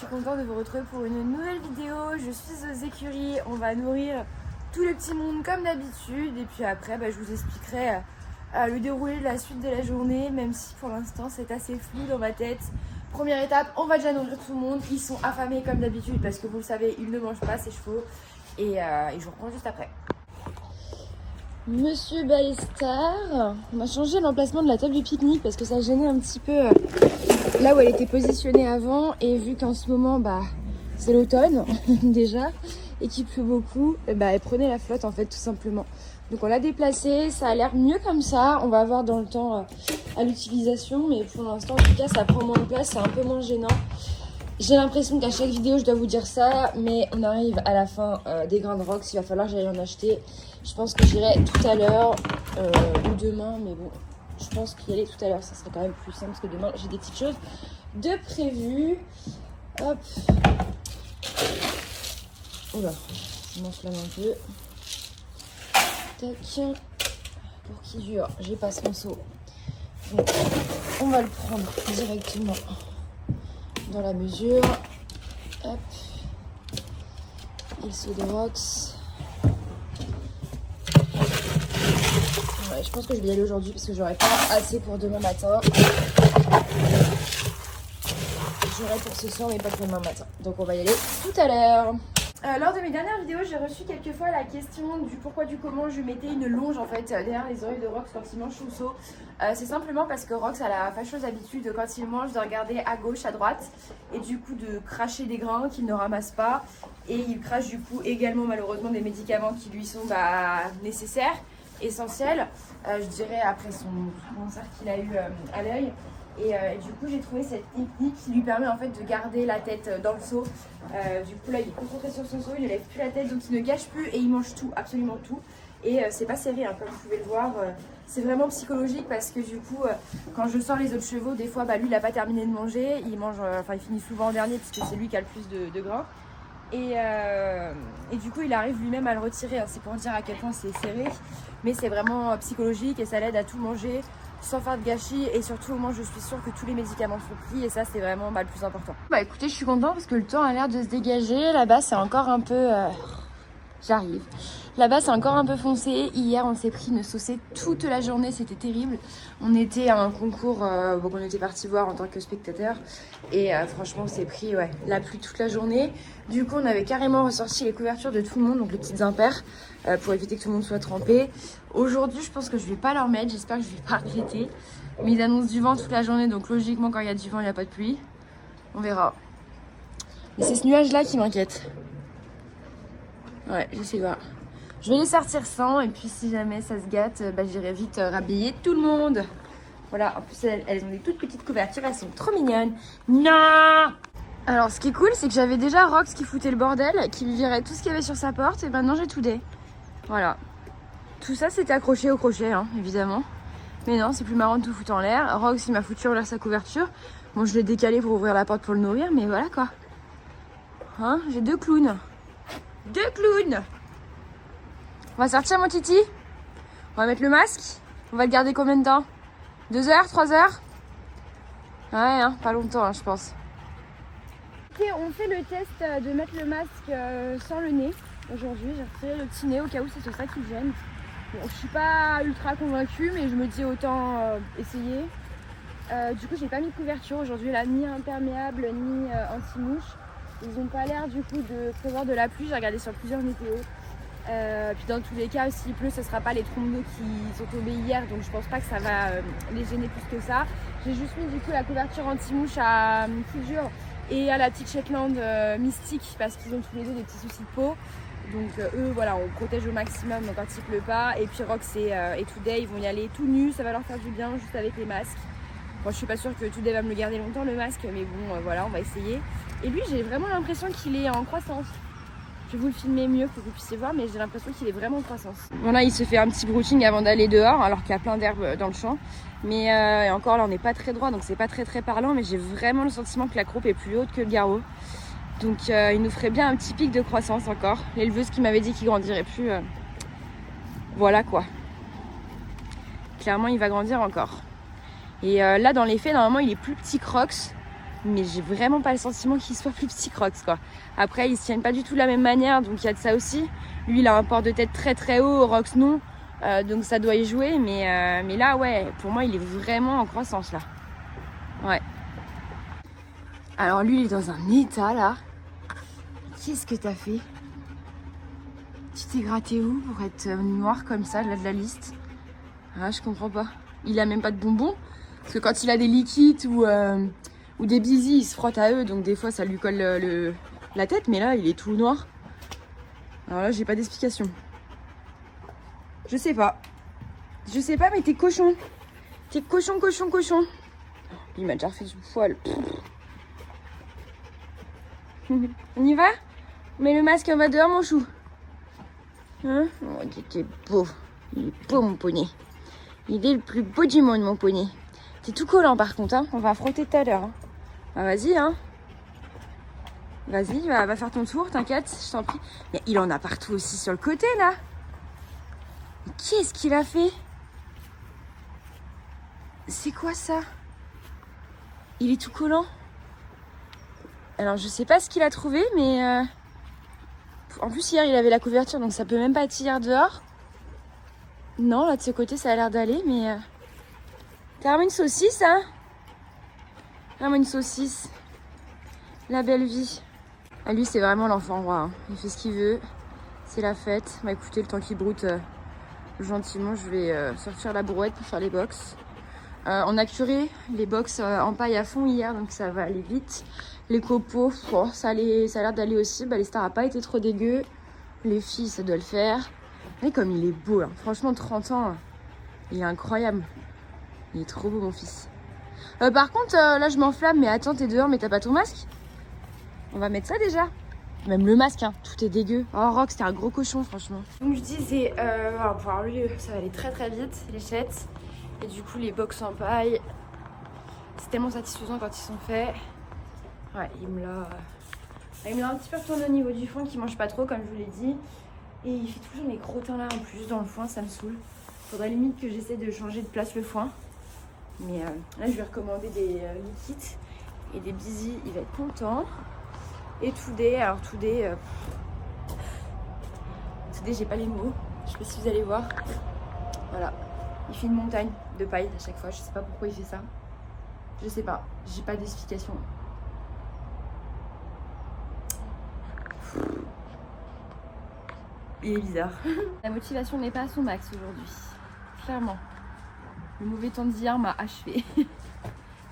suis contente de vous retrouver pour une nouvelle vidéo. Je suis aux écuries, on va nourrir tout le petit monde comme d'habitude. Et puis après, je vous expliquerai le déroulé de la suite de la journée, même si pour l'instant c'est assez flou dans ma tête. Première étape, on va déjà nourrir tout le monde. Ils sont affamés comme d'habitude parce que vous le savez, ils ne mangent pas ces chevaux. Et je vous reprends juste après. Monsieur Ballestar, on a changé l'emplacement de la table du pique-nique parce que ça gênait un petit peu là où elle était positionnée avant. Et vu qu'en ce moment, c'est l'automne déjà et qu'il pleut beaucoup, elle prenait la flotte en fait tout simplement. Donc on l'a déplacée, ça a l'air mieux comme ça. On va voir dans le temps à l'utilisation, mais pour l'instant en tout cas ça prend moins de place, c'est un peu moins gênant. J'ai l'impression qu'à chaque vidéo je dois vous dire ça, mais on arrive à la fin des grains de Rox, il va falloir que j'aille en acheter. Je pense que j'irai tout à l'heure ou demain, mais bon, je pense qu'y aller tout à l'heure, ça serait quand même plus simple parce que demain j'ai des petites choses de prévues. Hop. Oula, je m'enflamme un peu. Tac. Pour qu'il dure, j'ai pas mon seau. Donc, on va le prendre directement dans la mesure. Hop. Et le seau de Rox. Ouais, je pense que je vais y aller aujourd'hui parce que j'aurai pas assez pour demain matin. J'aurai pour ce soir mais pas pour demain matin. Donc on va y aller tout à l'heure. Lors de mes dernières vidéos, j'ai reçu quelques fois la question du pourquoi du comment je mettais une longe en fait derrière les oreilles de Rox quand il mange son seau. C'est simplement parce que Rox a la fâcheuse habitude quand il mange de regarder à gauche, à droite et du coup de cracher des grains qu'il ne ramasse pas. Et il crache du coup également malheureusement des médicaments qui lui sont nécessaires, essentiels, je dirais après son cancer qu'il a eu à l'œil. Et du coup j'ai trouvé cette technique qui lui permet en fait de garder la tête dans le seau. Du coup là il est concentré sur son seau, il ne lève plus la tête donc il ne gâche plus et il mange tout, absolument tout. Et c'est pas serré comme vous pouvez le voir, c'est vraiment psychologique parce que du coup quand je sors les autres chevaux des fois lui il n'a pas terminé de manger, il mange, il finit souvent en dernier puisque c'est lui qui a le plus de grains. Et du coup il arrive lui-même à le retirer, c'est pour dire à quel point c'est serré, mais c'est vraiment psychologique et ça l'aide à tout manger sans faire de gâchis et surtout moi je suis sûre que tous les médicaments sont pris et ça c'est vraiment le plus important. Écoutez, je suis contente parce que le temps a l'air de se dégager. Là-bas c'est encore un peu... J'arrive. Là-bas c'est encore un peu foncé. Hier on s'est pris une saucée toute la journée, c'était terrible. On était à un concours qu'on était parti voir en tant que spectateur et franchement on s'est pris la pluie toute la journée. Du coup on avait carrément ressorti les couvertures de tout le monde, donc les petites impairs, pour éviter que tout le monde soit trempé. Aujourd'hui je pense que je vais pas leur mettre, j'espère que je vais pas regretter. Mais ils annoncent du vent toute la journée, donc logiquement quand il y a du vent il n'y a pas de pluie. On verra. Mais c'est ce nuage là qui m'inquiète. Ouais, je sais pas. Je vais les sortir sans et puis si jamais ça se gâte, j'irai vite rhabiller tout le monde. Voilà, en plus elles ont des toutes petites couvertures, elles sont trop mignonnes. Non! Alors ce qui est cool, c'est que j'avais déjà Rox qui foutait le bordel, qui lui virait tout ce qu'il y avait sur sa porte et maintenant j'ai tout dé. Voilà. Tout ça c'était accroché au crochet, évidemment. Mais non, c'est plus marrant de tout foutre en l'air. Rox il m'a foutu enlever sa couverture. Bon, je l'ai décalé pour ouvrir la porte pour le nourrir, mais voilà quoi. J'ai deux clowns. Deux clowns! On va sortir mon titi. On va mettre le masque. On va le garder combien de temps? 2 heures? 3 heures? Ouais, pas longtemps je pense. Ok, on fait le test de mettre le masque sans le nez. Aujourd'hui, j'ai retiré le petit nez au cas où c'est ça qui gêne. Bon, je suis pas ultra convaincue, mais je me dis autant essayer. Du coup, j'ai pas mis de couverture aujourd'hui, là, ni imperméable, ni anti-mouche. Ils ont pas l'air du coup de prévoir de la pluie, j'ai regardé sur plusieurs météos. Puis dans tous les cas, s'il pleut, ce sera pas les trompes d'eau qui sont tombées hier, donc je pense pas que ça va les gêner plus que ça. J'ai juste mis du coup la couverture anti-mouche à Figure et à la petite Shetland Mystique parce qu'ils ont tous les deux des petits soucis de peau. Donc eux, voilà, on protège au maximum donc quand il pleut pas. Et puis Rox et Today, ils vont y aller tout nus, ça va leur faire du bien juste avec les masques. Bon, je suis pas sûre que Today va me le garder longtemps le masque, mais bon, voilà, on va essayer. Et lui, j'ai vraiment l'impression qu'il est en croissance. Je vais vous le filmer mieux pour que vous puissiez voir, mais j'ai l'impression qu'il est vraiment en croissance. Voilà, il se fait un petit brouting avant d'aller dehors, alors qu'il y a plein d'herbes dans le champ. Mais et encore là, on n'est pas très droit, donc c'est pas très parlant, mais j'ai vraiment le sentiment que la croupe est plus haute que le garrot. Donc il nous ferait bien un petit pic de croissance encore. L'éleveuse qui m'avait dit qu'il grandirait plus. Voilà quoi. Clairement, il va grandir encore. Et là, dans les faits, normalement, il est plus petit que Rox. mais j'ai vraiment pas le sentiment qu'il soit plus petit Crocs quoi. Après ils se tiennent pas du tout de la même manière, donc il y a de ça aussi. Lui il a un port de tête très très haut, Rox non, donc ça doit y jouer, mais là ouais, pour moi il est vraiment en croissance là. Ouais. Alors lui il est dans un état là. Qu'est-ce que t'as fait? Tu t'es gratté où pour être noir comme ça là de la liste? Ah je comprends pas. Il a même pas de bonbons, parce que quand il a des liquides ou des bisous, il se frotte à eux, donc des fois ça lui colle la tête, mais là il est tout noir. Alors là j'ai pas d'explication. Je sais pas, mais t'es cochon. T'es cochon. Il m'a déjà refait du poil. On y va? On met le masque, on va dehors mon chou. Hein? Oh, t'es beau. Il est beau mon poney. Il est le plus beau du monde mon poney. T'es tout collant par contre, hein. On va frotter tout à l'heure. Hein. Ah, vas-y, hein. Vas-y, va faire ton tour, t'inquiète, je t'en prie. Mais il en a partout aussi sur le côté là. Mais qu'est-ce qu'il a fait? C'est quoi ça? Il est tout collant. Alors je sais pas ce qu'il a trouvé, mais en plus hier il avait la couverture, donc ça peut même pas être hier dehors. Non, là de ce côté ça a l'air d'aller, mais t'as vraiment une saucisse, hein? Vraiment une saucisse. La belle vie. Ah, lui c'est vraiment l'enfant roi, hein. Il fait ce qu'il veut, c'est la fête. Bah écoutez, le temps qu'il broute gentiment, je vais sortir la brouette pour faire les box. On a curé les box en paille à fond hier, donc ça va aller vite. Les copeaux, oh, ça a l'air d'aller aussi. Bah, les stars n'a pas été trop dégueu. Les filles, ça doit le faire. Mais comme il est beau, hein. Franchement 30 ans, il est incroyable. Il est trop beau mon fils. Par contre, là je m'enflamme, mais attends, t'es dehors, mais t'as pas ton masque? On va mettre ça déjà. Même le masque, hein. Tout est dégueu. Oh Rox, c'était un gros cochon franchement. Donc je disais, pour avoir lui, ça va aller très très vite, les chettes. Et du coup les box en paille, c'est tellement satisfaisant quand ils sont faits. Ouais, il me l'a un petit peu retourné au niveau du foin qui mange pas trop comme je vous l'ai dit. Et il fait toujours mes crottins là en plus dans le foin, ça me saoule. Faudrait limite que j'essaie de changer de place le foin. Mais là je vais recommander des liquides et des bisous, il va être content. Et Today, alors Today, j'ai pas les mots, je sais pas si vous allez voir. Voilà, il fait une montagne de paille à chaque fois, je sais pas pourquoi il fait ça. Je sais pas, j'ai pas d'explication. Il est bizarre. La motivation n'est pas à son max aujourd'hui, clairement. Le mauvais temps d'hier m'a achevé.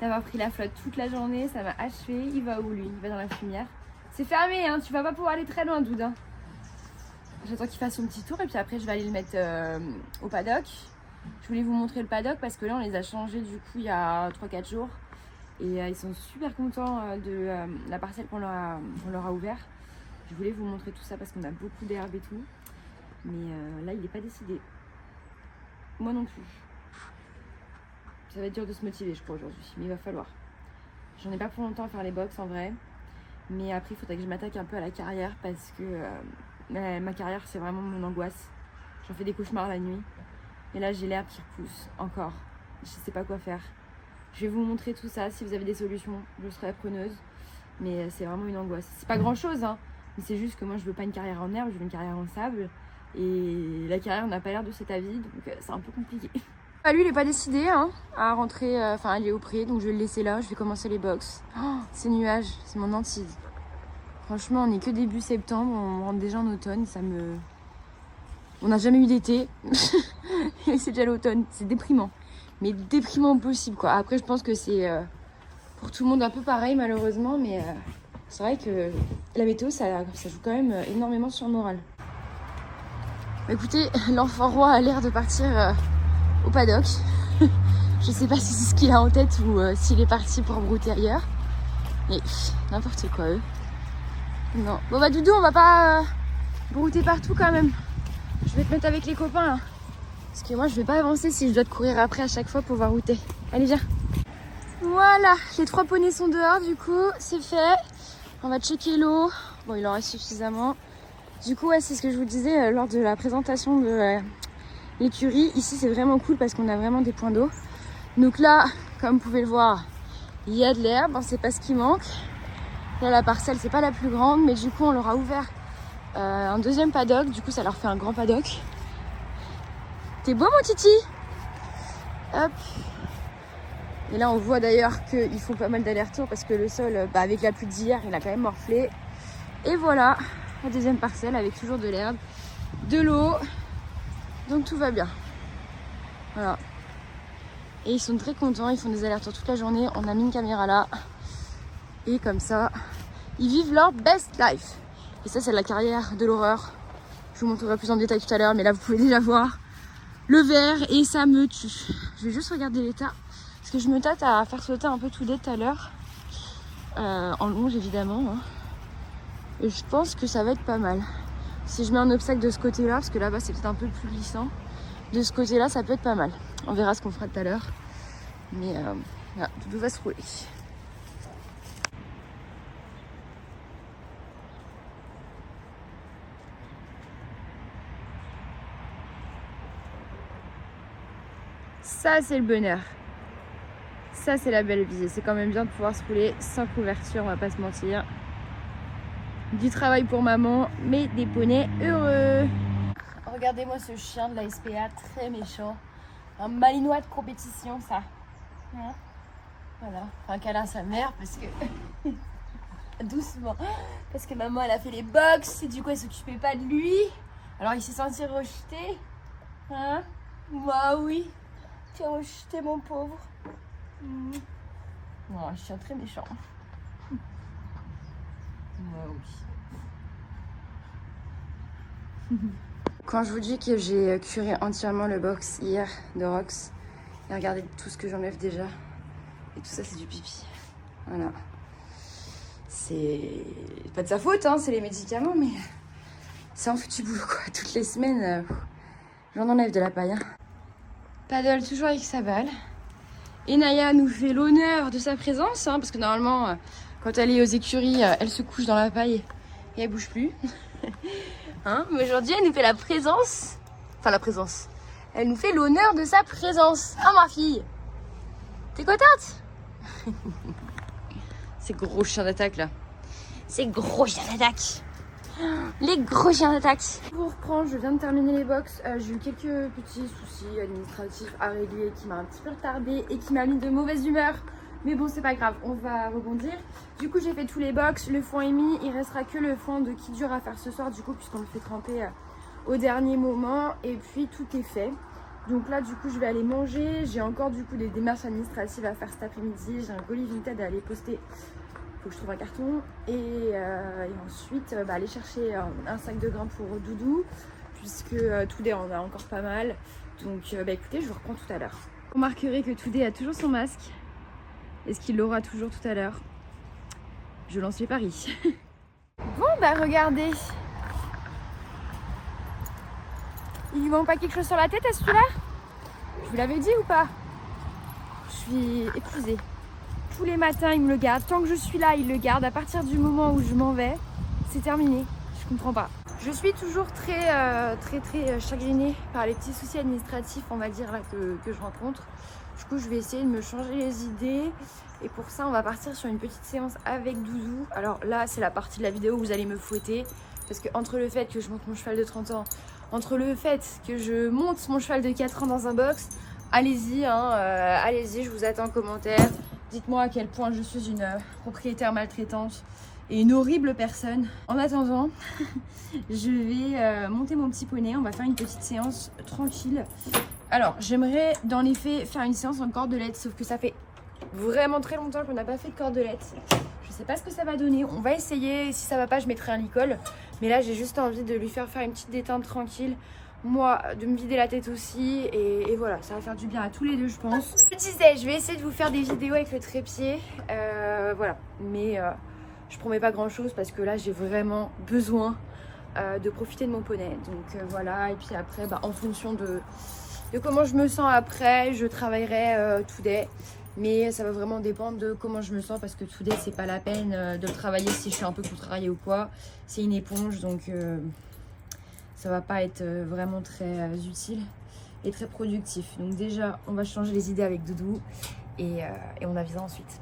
D'avoir pris la flotte toute la journée, ça m'a achevé. Il va où lui? Il va dans la fumière. C'est fermé, hein, tu vas pas pouvoir aller très loin, Doud. Hein. J'attends qu'il fasse son petit tour et puis après je vais aller le mettre au paddock. Je voulais vous montrer le paddock parce que là on les a changés du coup il y a 3-4 jours. Et ils sont super contents de la parcelle qu'on leur a ouvert. Je voulais vous montrer tout ça parce qu'on a beaucoup d'herbe et tout. Mais là il n'est pas décidé. Moi non plus. Ça va être dur de se motiver je crois aujourd'hui, mais il va falloir. J'en ai pas pour longtemps à faire les box en vrai. Mais après, il faudrait que je m'attaque un peu à la carrière parce que ma carrière, c'est vraiment mon angoisse. J'en fais des cauchemars la nuit. Et là, j'ai l'herbe qui repousse encore. Je sais pas quoi faire. Je vais vous montrer tout ça. Si vous avez des solutions, je serai preneuse. Mais c'est vraiment une angoisse. C'est pas grand chose, hein. Mais c'est juste que moi, je veux pas une carrière en herbe, je veux une carrière en sable. Et la carrière n'a pas l'air de cet avis, donc c'est un peu compliqué. Ah, lui, il est pas décidé hein, à rentrer, enfin, à aller au pré, donc je vais le laisser là. Je vais commencer les box. Oh, ces nuages, c'est mon hantise. Franchement, on est que début septembre, on rentre déjà en automne, ça me... On n'a jamais eu d'été, et c'est déjà l'automne, c'est déprimant. Mais déprimant possible, quoi. Après, je pense que c'est pour tout le monde un peu pareil, malheureusement, mais c'est vrai que la météo, ça joue quand même énormément sur le moral. Écoutez, l'enfant roi a l'air de partir au paddock. Je sais pas si c'est ce qu'il a en tête ou s'il est parti pour brouter ailleurs. Mais n'importe quoi, eux. Non. Bon bah Doudou, on va pas brouter partout quand même. Je vais te mettre avec les copains là. Parce que moi je vais pas avancer si je dois te courir après à chaque fois pour voir router. Allez viens. Voilà, les 3 poneys sont dehors du coup, c'est fait. On va checker l'eau. Bon il en reste suffisamment. Du coup ouais c'est ce que je vous disais lors de la présentation de l'écurie. Ici c'est vraiment cool parce qu'on a vraiment des points d'eau. Donc là, comme vous pouvez le voir, Il y a de l'herbe, on sait pas ce qui manque. Là la parcelle c'est pas la plus grande, mais du coup on leur a ouvert un deuxième paddock, du coup ça leur fait un grand paddock. T'es beau mon titi? Hop. Et là on voit d'ailleurs qu'ils font pas mal d'allers-retours parce que le sol, avec la pluie d'hier, il a quand même morflé. Et voilà, la deuxième parcelle avec toujours de l'herbe, de l'eau, donc tout va bien. Voilà. Et ils sont très contents, ils font des allers-retours toute la journée. On a mis une caméra là. Et comme ça, ils vivent leur best life. Et ça, c'est la carrière de l'horreur. Je vous montrerai plus en détail tout à l'heure, mais là, vous pouvez déjà voir le vert et ça me tue. Je vais juste regarder l'état. Parce que je me tâte à faire sauter un peu tout tout à l'heure. En longe, évidemment. Hein. Et je pense que ça va être pas mal. Si je mets un obstacle de ce côté-là, parce que là-bas, c'est peut-être un peu plus glissant. De ce côté-là, ça peut être pas mal. On verra ce qu'on fera tout à l'heure. Mais voilà, tout va se rouler. Ça, c'est le bonheur. Ça, c'est la belle vie. C'est quand même bien de pouvoir se rouler sans couverture, on va pas se mentir. Du travail pour maman, mais des poneys heureux. Regardez-moi ce chien de la SPA, très méchant. Un malinois de compétition, ça. Hein, voilà. Un câlin à sa mère, parce que... doucement. Parce que maman, elle a fait les box, et du coup, elle s'occupait pas de lui. Alors, il s'est senti rejeté. Hein? Bah oui. Tu as rejeté, mon pauvre. Non, un chien très méchant. Oui. Quand je vous dis que j'ai curé entièrement le box hier de Rox, et regardez tout ce que j'enlève déjà. Et tout ça, c'est du pipi. Voilà. C'est pas de sa faute, hein, c'est les médicaments, mais c'est un foutu boulot, quoi. Toutes les semaines, j'en enlève de la paille. Hein. Paddle toujours avec sa balle. Et Naya nous fait l'honneur de sa présence, hein, parce que normalement, quand elle est aux écuries, elle se couche dans la paille et elle bouge plus. Hein, mais aujourd'hui, elle nous fait la présence. Enfin, la présence. Elle nous fait l'honneur de sa présence. Ah, ma fille. T'es contente? Ces gros chiens d'attaque, là. Ces gros chiens d'attaque. Les gros chiens d'attaque. Pour reprendre, je viens de terminer les box. J'ai eu quelques petits soucis administratifs à régler qui m'a un petit peu retardé et qui m'a mis de mauvaise humeur. Mais bon, c'est pas grave, on va rebondir. Du coup, j'ai fait tous les box, le foin est mis. Il restera que le foin de qui dure à faire ce soir, du coup, puisqu'on le fait tremper au dernier moment. Et puis, tout est fait. Donc là, du coup, je vais aller manger. J'ai encore, du coup, des démarches administratives à faire cet après-midi. J'ai un colis Vinted à aller poster. Faut que je trouve un carton. Et ensuite, aller chercher un sac de grains pour Doudou. Puisque Toudé en a encore pas mal. Donc, écoutez, je vous reprends tout à l'heure. Vous remarquerez que Toudé a toujours son masque. Est-ce qu'il l'aura toujours tout à l'heure? Je lance les paris. Bon, regardez. Il lui manque pas quelque chose sur la tête à celui-là? Je vous l'avais dit ou pas? Je suis épuisée. Tous les matins, il me le garde. Tant que je suis là, il le garde. À partir du moment où je m'en vais, c'est terminé. Je comprends pas. Je suis toujours très chagrinée par les petits soucis administratifs, on va dire, là, que je rencontre. Du coup, je vais essayer de me changer les idées. Et pour ça, on va partir sur une petite séance avec Doudou. Alors là, c'est la partie de la vidéo où vous allez me fouetter. Parce que entre le fait que je monte mon cheval de 30 ans, entre le fait que je monte mon cheval de 4 ans dans un box, allez-y, allez-y, je vous attends en commentaire. Dites-moi à quel point je suis une propriétaire maltraitante et une horrible personne. En attendant, je vais monter mon petit poney. On va faire une petite séance tranquille. Alors, j'aimerais dans les faits faire une séance en cordelette, sauf que ça fait vraiment très longtemps qu'on n'a pas fait de cordelette. Je sais pas ce que ça va donner. On va essayer. Si ça va pas, je mettrai un licol. Mais là, j'ai juste envie de lui faire une petite détente tranquille. Moi, de me vider la tête aussi. Et voilà, ça va faire du bien à tous les deux, je pense. Je disais, je vais essayer de vous faire des vidéos avec le trépied. Voilà. Mais je promets pas grand chose parce que là, j'ai vraiment besoin de profiter de mon poney. Donc voilà. Et puis après, en fonction de comment je me sens après, je travaillerai Today. Mais ça va vraiment dépendre de comment je me sens parce que Today, c'est pas la peine de le travailler si je suis un peu contrariée ou quoi. C'est une éponge, donc ça va pas être vraiment très utile et très productif. Donc déjà, on va changer les idées avec Doudou et on avisera ensuite.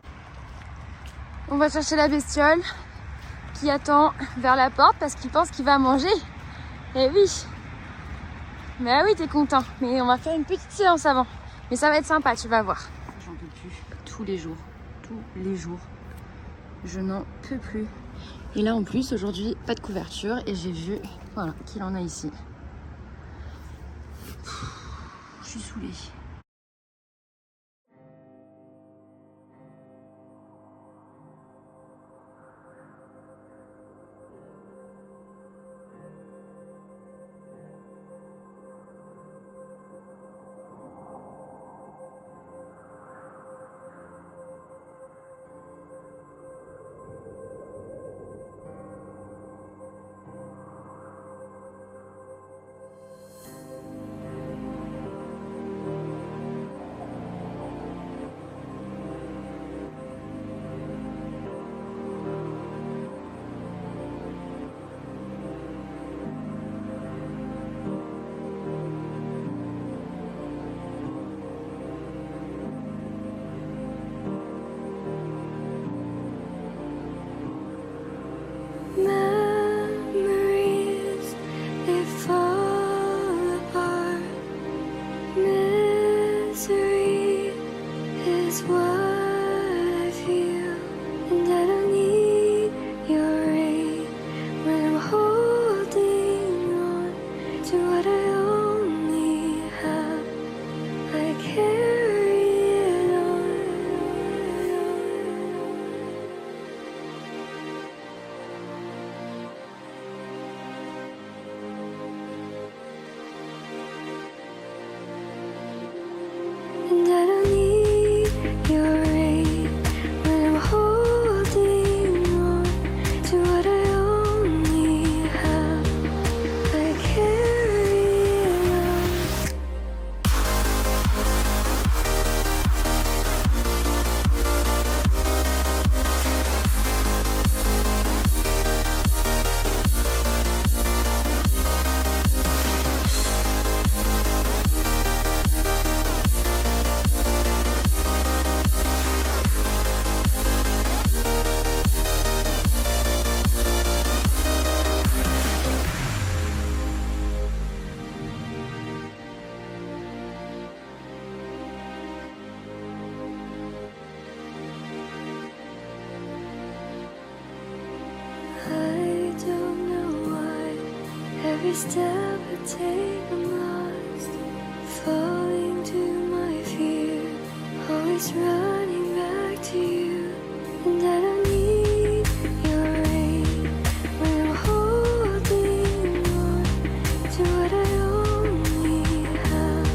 On va chercher la bestiole qui attend vers la porte parce qu'il pense qu'il va manger. Eh oui. Mais ah oui, t'es content. Mais on va faire une petite séance avant. Mais ça va être sympa, tu vas voir. J'en peux plus. Tous les jours. Tous les jours. Je n'en peux plus. Et là en plus, aujourd'hui, pas de couverture. Et j'ai vu, voilà, qu'il en a ici. Je suis saoulée. Every step I take, I'm lost, falling to my fear, always running back to you, and I don't need your rain when I'm holding on to what I only have.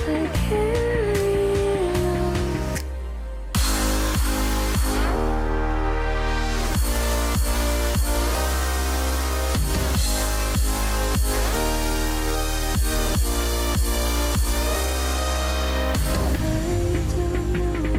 I carry it on. I don't know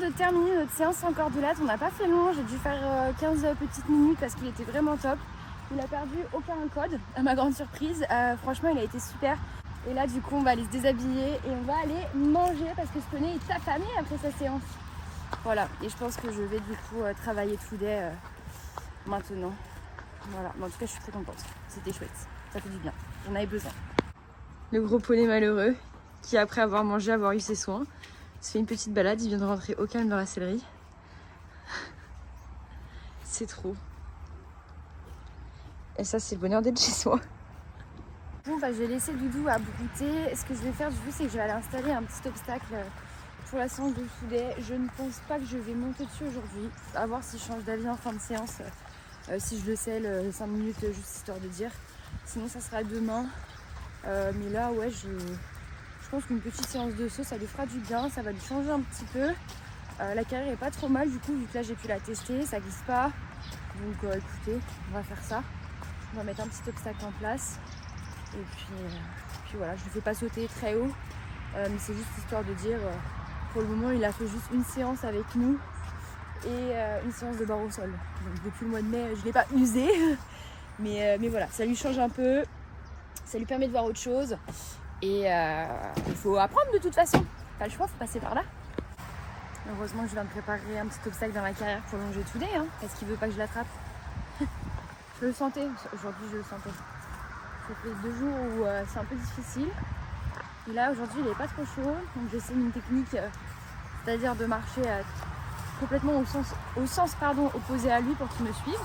de terminer notre séance en cordelatte. On n'a pas fait long, j'ai dû faire 15 petites minutes parce qu'il était vraiment top. Il a perdu aucun code, à ma grande surprise. Franchement, il a été super. Et là, du coup, on va aller se déshabiller et on va aller manger parce que ce poney est affamé après sa séance. Voilà, et je pense que je vais du coup travailler today maintenant. Voilà, mais en tout cas, je suis très contente. C'était chouette, ça fait du bien. J'en avais besoin. Le gros poney malheureux qui, après avoir mangé, avoir eu ses soins, se fait une petite balade. Il vient de rentrer au calme dans la sellerie. C'est trop. Et ça, c'est le bonheur d'être chez soi. Bon, bah, je vais laisser Doudou à brouter. Ce que je vais faire, du coup, c'est que je vais aller installer un petit obstacle pour la séance de soudet. Je ne pense pas que je vais monter dessus aujourd'hui. À voir si je change d'avis en fin de séance. Si je le scelle 5 minutes, juste histoire de dire. Sinon, ça sera demain. Mais là, ouais, je pense qu'une petite séance de saut, ça lui fera du bien. Ça va lui changer un petit peu. La carrière est pas trop mal, du coup, vu que là, j'ai pu la tester. Ça glisse pas. Donc, écoutez, on va faire ça. On va mettre un petit obstacle en place. Et puis voilà, je ne le fais pas sauter très haut. Mais c'est juste histoire de dire, pour le moment, il a fait juste une séance avec nous. Et une séance de barre au sol. Donc depuis le mois de mai, je ne l'ai pas usé. Mais voilà, ça lui change un peu. Ça lui permet de voir autre chose. Et il faut apprendre de toute façon. Pas le choix, il faut passer par là. Heureusement que je viens de préparer un petit obstacle dans ma carrière pour longer today, hein, parce qu'il ne veut pas que je l'attrape. Je le sentais, aujourd'hui je le sentais. Ça fait 2 jours où c'est un peu difficile. Et là aujourd'hui il n'est pas trop chaud. Donc j'essaie une technique, c'est-à-dire de marcher complètement au sens opposé à lui pour qu'il me suive.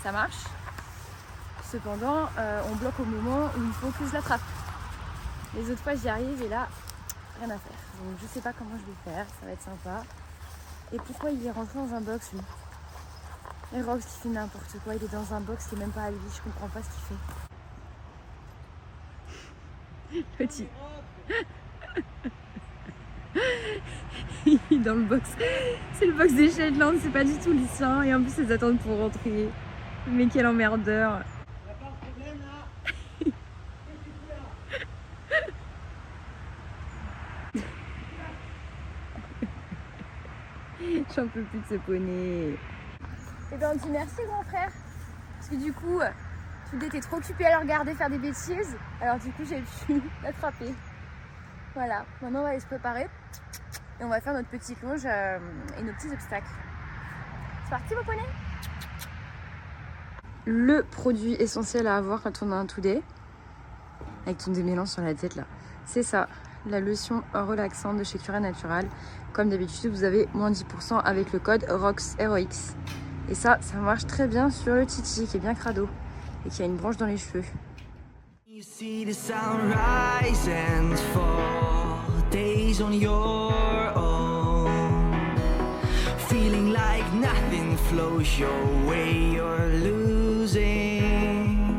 Ça marche. Cependant, on bloque au moment où il faut que je l'attrape. Les autres fois j'y arrive et là, rien à faire. Donc je sais pas comment je vais faire, ça va être sympa. Et pourquoi il est rentré dans un box lui? Et Rox qui fait n'importe quoi, il est dans un box qui est même pas à lui, je comprends pas ce qu'il fait. Petit. Il est dans le box. C'est le box des Shetland, c'est pas du tout le sien. Et en plus, ils attendent pour rentrer. Mais quel emmerdeur. J'en peux plus de ce poney. Et ben on dit merci grand frère. Parce que du coup, tu étais trop occupé à le regarder faire des bêtises. Alors du coup j'ai pu l'attraper. Voilà, maintenant on va aller se préparer. Et on va faire notre petite longe et nos petits obstacles. C'est parti vos poneys? Le produit essentiel à avoir quand on a un today, avec ton démêlant sur la tête là, c'est ça. La lotion relaxante de chez Cura Natural. Comme d'habitude, vous avez moins 10% avec le code ROX. Et ça marche très bien sur le titi qui est bien crado et qui a une branche dans les cheveux. You see the sunrise and fall, days on your own, feeling like nothing flows your way, you're losing.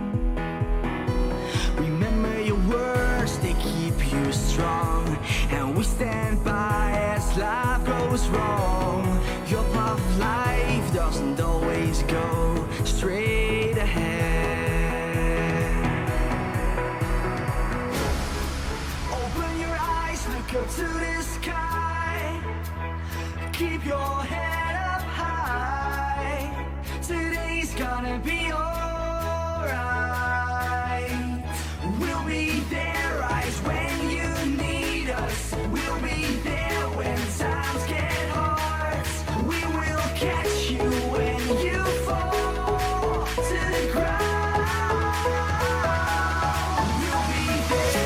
Remember your words, they keep you strong, and we stand by as life goes wrong. Your path of life doesn't always go straight ahead. Open your eyes, look up to the sky, keep your head up high. Today's gonna be alright. We'll be there right when you need us. We'll be there when times get hard. We will catch you when you fall to the ground. We'll be there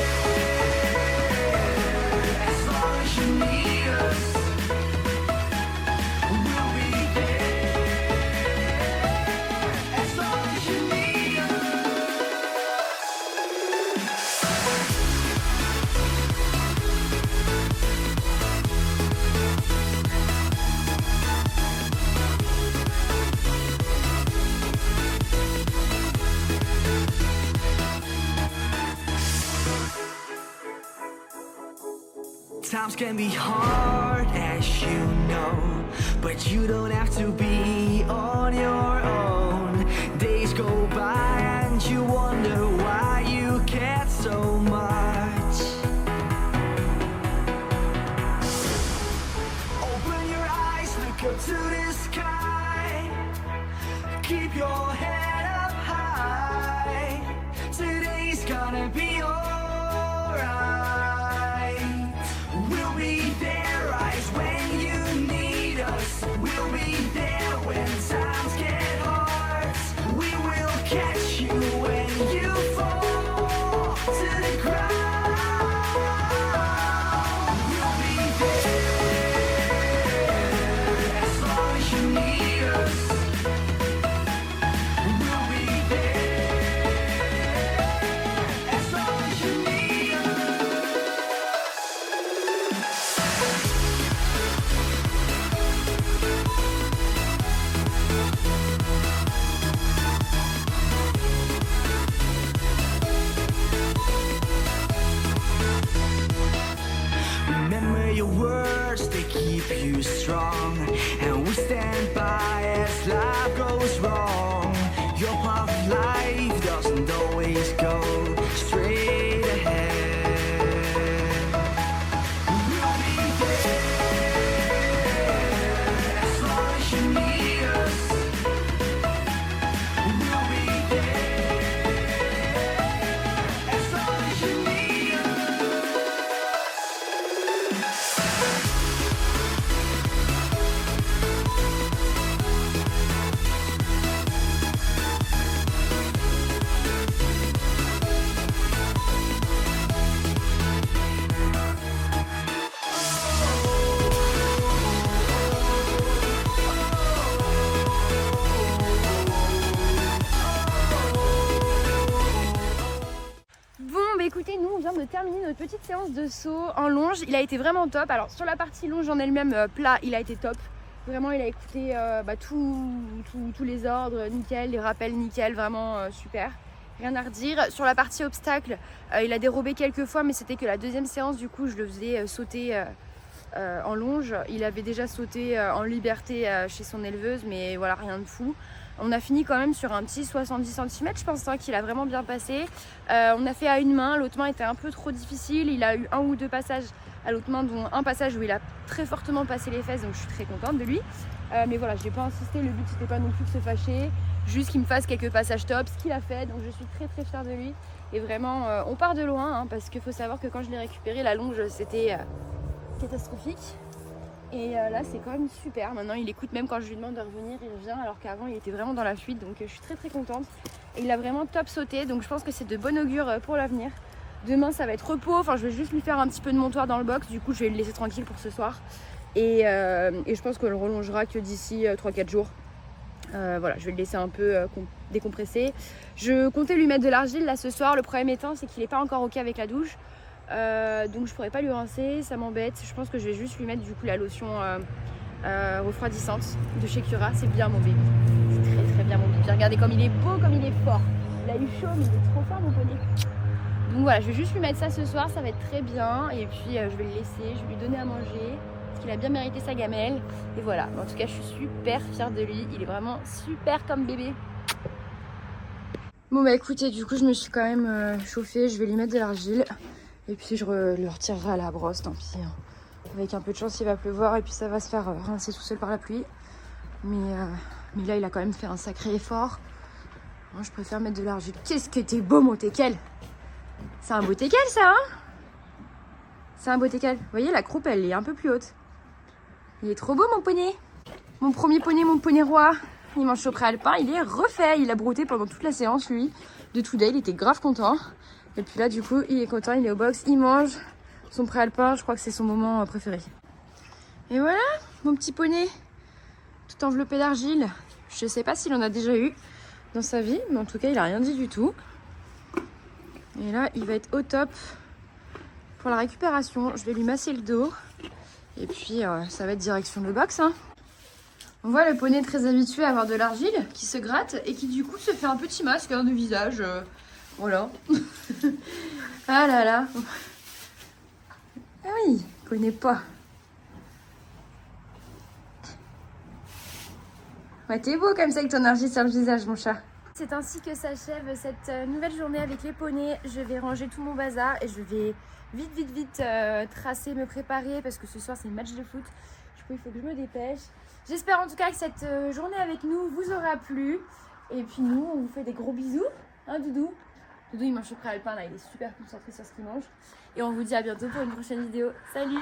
as long as you need us. We'll be there as long as you need us. Times can be hard, as you know, but you don't have to be on your own. Days go by and you wonder why you cared so much. Open your keep your head up high. Today's gonna be alright. We'll be there, eyes when you need us. We'll be there when times get hard. We will catch you when you fall to the ground. We'll be there as long as you need us. We'll be there as long as you need us. Remember your words, they keep you strong. And we stand by as life goes wrong. Your path of life doesn't always go straight ahead. We'll be there as long as you need us. We'll be there as long as you need us. Bon bah écoutez, nous on vient de terminer notre petite séance de saut en longe. Il a été vraiment top. Alors sur la partie longe en elle-même, plat, il a été top. Vraiment il a écouté tous les ordres, nickel, les rappels nickel, vraiment super. Rien à redire. Sur la partie obstacle, il a dérobé quelques fois mais c'était que la deuxième séance, du coup je le faisais sauter en longe. Il avait déjà sauté en liberté chez son éleveuse, mais voilà, rien de fou. On a fini quand même sur un petit 70 cm, je pense qu'il a vraiment bien passé. On a fait à une main, l'autre main était un peu trop difficile. Il a eu un ou deux passages à l'autre main, dont un passage où il a très fortement passé les fesses, donc je suis très contente de lui. Mais voilà, je n'ai pas insisté, le but c'était pas non plus de se fâcher, juste qu'il me fasse quelques passages top, ce qu'il a fait, donc je suis très très fière de lui. Et vraiment, on part de loin, hein, parce qu'il faut savoir que quand je l'ai récupéré, la longe c'était catastrophique. Et là c'est quand même super. Maintenant il écoute, même quand je lui demande de revenir il revient, alors qu'avant il était vraiment dans la fuite, donc je suis très très contente. Et il a vraiment top sauté, donc je pense que c'est de bon augure pour l'avenir. Demain ça va être repos, enfin je vais juste lui faire un petit peu de montoir dans le box, du coup je vais le laisser tranquille pour ce soir. Et je pense qu'on le relongera que d'ici 3-4 jours. Voilà, je vais le laisser un peu décompresser. Je comptais lui mettre de l'argile là ce soir, le problème étant c'est qu'il n'est pas encore ok avec la douche. Donc je pourrais pas lui rincer, ça m'embête. Je pense que je vais juste lui mettre du coup la lotion refroidissante de chez Cura. C'est bien mon bébé, c'est très très bien mon bébé. Regardez comme il est beau, comme il est fort. Il a eu chaud mais il est trop fort mon poney. Donc voilà, je vais juste lui mettre ça ce soir, ça va être très bien. Et puis je vais le laisser, je vais lui donner à manger, parce qu'il a bien mérité sa gamelle. Et voilà, en tout cas je suis super fière de lui, il est vraiment super comme bébé. Bon bah écoutez, du coup je me suis quand même chauffée, je vais lui mettre de l'argile. Et puis je le retirerai à la brosse, tant pis. Avec un peu de chance il va pleuvoir et puis ça va se faire rincer tout seul par la pluie. Mais là il a quand même fait un sacré effort. Moi je préfère mettre de l'argile. Qu'est-ce que t'es beau mon teckel! C'est un beau teckel ça, hein? C'est un beau teckel. Vous voyez la croupe elle est un peu plus haute. Il est trop beau mon poney. Mon premier poney, mon poney roi. Il mange chaud alpin, il est refait. Il a brouté pendant toute la séance lui. De Today, il était grave content. Et puis là du coup il est content, il est au box, il mange son préalpin, je crois que c'est son moment préféré. Et voilà mon petit poney, tout enveloppé d'argile. Je sais pas s'il en a déjà eu dans sa vie, mais en tout cas il a rien dit du tout. Et là il va être au top pour la récupération. Je vais lui masser le dos et puis ça va être direction le box, hein. On voit le poney très habitué à avoir de l'argile qui se gratte et qui du coup se fait un petit masque de visage. Voilà. Ah là là. Ah oui, il connaît pas. Ouais, t'es beau comme ça avec ton argile sur le visage, mon chat. C'est ainsi que s'achève cette nouvelle journée avec les poneys. Je vais ranger tout mon bazar et je vais vite tracer, me préparer parce que ce soir c'est le match de foot. Je coup il faut que je me dépêche. J'espère en tout cas que cette journée avec nous vous aura plu. Et puis nous, on vous fait des gros bisous. Hein, Doudou? Doudou, il mange chocolat alpin là, il est super concentré sur ce qu'il mange. Et on vous dit à bientôt pour une prochaine vidéo. Salut!